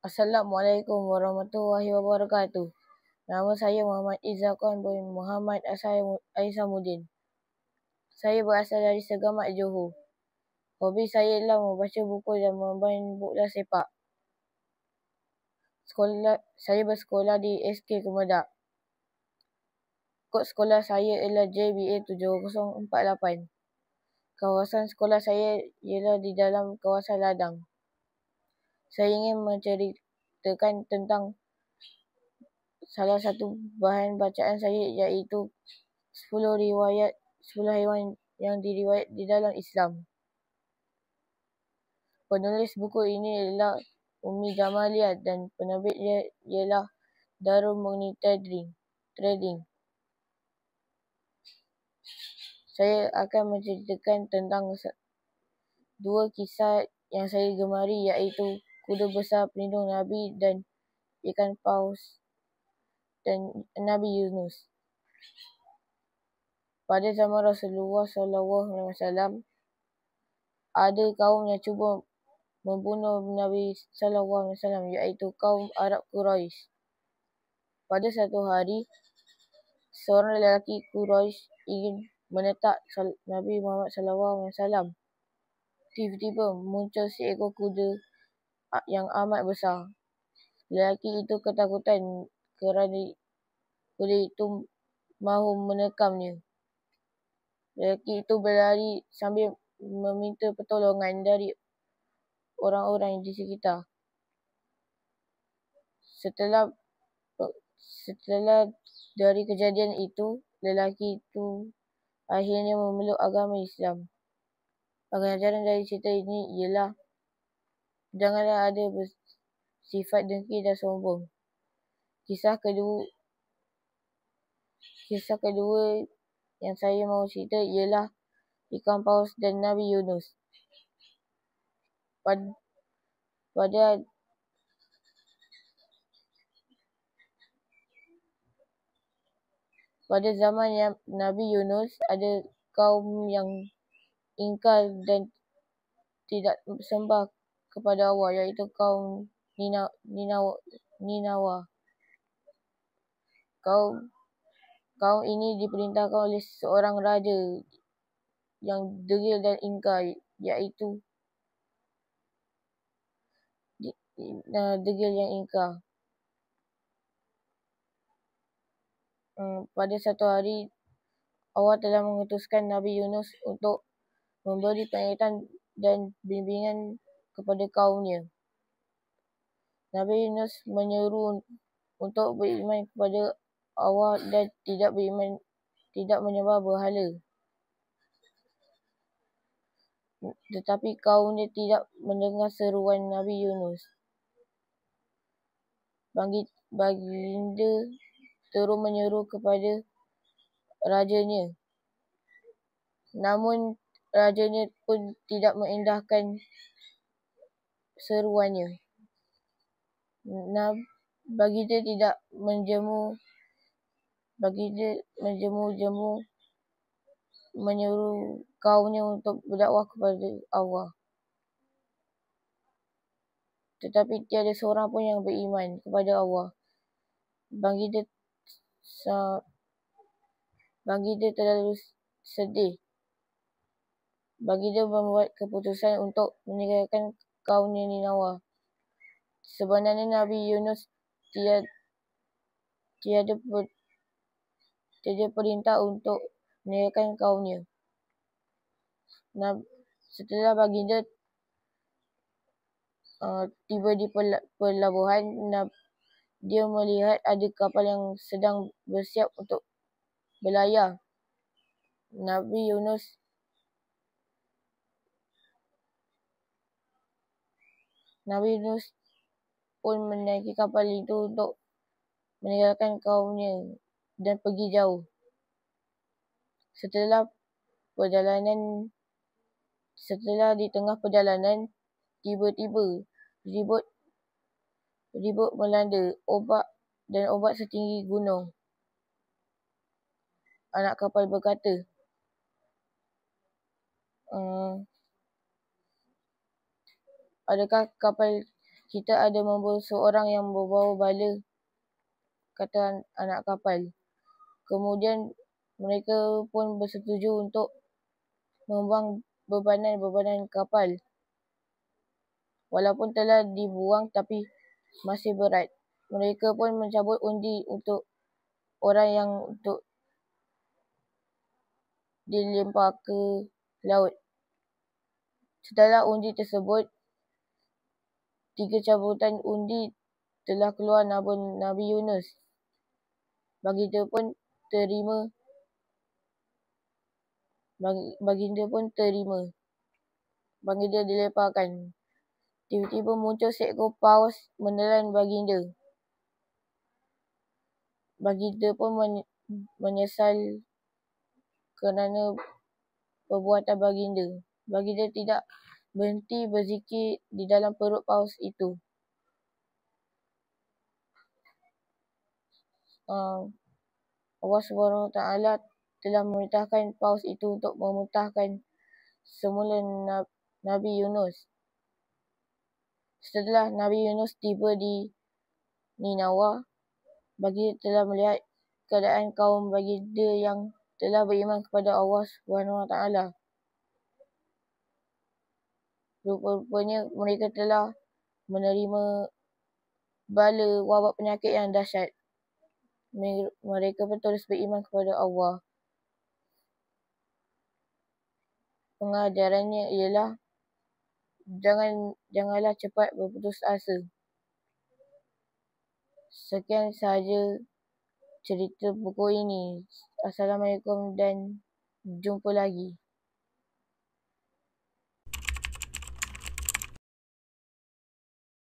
Assalamualaikum warahmatullahi wabarakatuh. Nama saya Muhammad Izzaquan bin Muhammad Aisamuddin. Saya berasal dari Segamat, Johor. Hobi saya ialah membaca buku dan bermain bola sepak. Saya bersekolah di SK Kemedak. Kod sekolah saya ialah JBA 7048. Kawasan sekolah saya ialah di dalam kawasan ladang. Saya ingin menceritakan tentang salah satu bahan bacaan saya, iaitu 10 haiwan yang diriwayat di dalam Islam. Penulis buku ini ialah Ummi Jamaliyah dan penerbitnya ialah Darul Mughni Trading. Saya akan menceritakan tentang dua kisah yang saya gemari, iaitu kuda besar pelindung Nabi dan ikan paus dan Nabi Yunus. Pada zaman Rasulullah SAW, ada kaum yang cuba membunuh Nabi SAW, iaitu kaum Arab Quraisy. Pada satu hari, seorang lelaki Quraisy ingin menetak Nabi Muhammad SAW. Tiba-tiba muncul seekor kuda yang amat besar. Lelaki itu ketakutan kerana kuda itu mahu menekamnya. Lelaki itu berlari sambil meminta pertolongan dari orang-orang di sekitar. Setelah dari kejadian itu, lelaki itu akhirnya memeluk agama Islam. Pengajaran dari cerita ini ialah janganlah ada bersifat dengki dan sombong. Kisah kedua yang saya mahu cerita ialah ikan paus dan Nabi Yunus. Pada zaman Nabi Yunus, ada kaum yang ingkar dan tidak sembah kepada Allah, iaitu kaum Ninawa. Kaum ini diperintahkan oleh seorang raja yang degil dan ingkar, iaitu degil yang ingkar. Pada satu hari, Allah telah mengutuskan Nabi Yunus untuk memberi peringatan dan bimbingan kepada kaumnya. Nabi Yunus menyeru untuk beriman kepada Allah dan tidak menyembah berhala. Tetapi kaumnya tidak mendengar seruan Nabi Yunus. Baginda terus menyeru kepada rajanya. Namun rajanya pun tidak mengindahkan seruannya. Baginda tidak menjemu menyuruh kaumnya untuk berdakwah kepada Allah. Tetapi tiada seorang pun yang beriman kepada Allah. Baginda terlalu sedih. Baginda membuat keputusan untuk meninggalkan kaum Ninawa. Sebenarnya Nabi Yunus tiada perintah untuk meninggalkan kaumnya. Setelah baginda tiba di pelabuhan, dia melihat ada kapal yang sedang bersiap untuk berlayar. Nabi Yunus pun menaiki kapal itu untuk meninggalkan kaumnya dan pergi jauh. Setelah di tengah perjalanan, tiba-tiba ribut melanda ombak setinggi gunung. Anak kapal berkata, adakah kapal kita ada membawa seorang yang membawa bala, kata anak kapal. Kemudian mereka pun bersetuju untuk membuang bebanan-bebanan kapal. Walaupun telah dibuang tapi masih berat. Mereka pun mencabut undi untuk orang yang untuk dilempar ke laut. Setelah undi tersebut, 3 cabutan undi telah keluar nama Nabi Yunus. Baginda pun terima. Baginda dilemparkan. Tiba-tiba muncul seekor paus menelan baginda. Baginda pun menyesal kerana perbuatan baginda. Baginda tidak berhenti berzikir di dalam perut paus itu. Allah SWT telah memerintahkan paus itu untuk memuntahkan semula Nabi Yunus. Setelah Nabi Yunus tiba di Ninawa, baginda telah melihat keadaan kaum baginda yang telah beriman kepada Allah SWT. Rupanya mereka telah menerima bala wabak penyakit yang dahsyat. Mereka pun terus beriman kepada Allah. Pengajarannya ialah janganlah cepat berputus asa. Sekian sahaja cerita buku ini. Assalamualaikum dan jumpa lagi.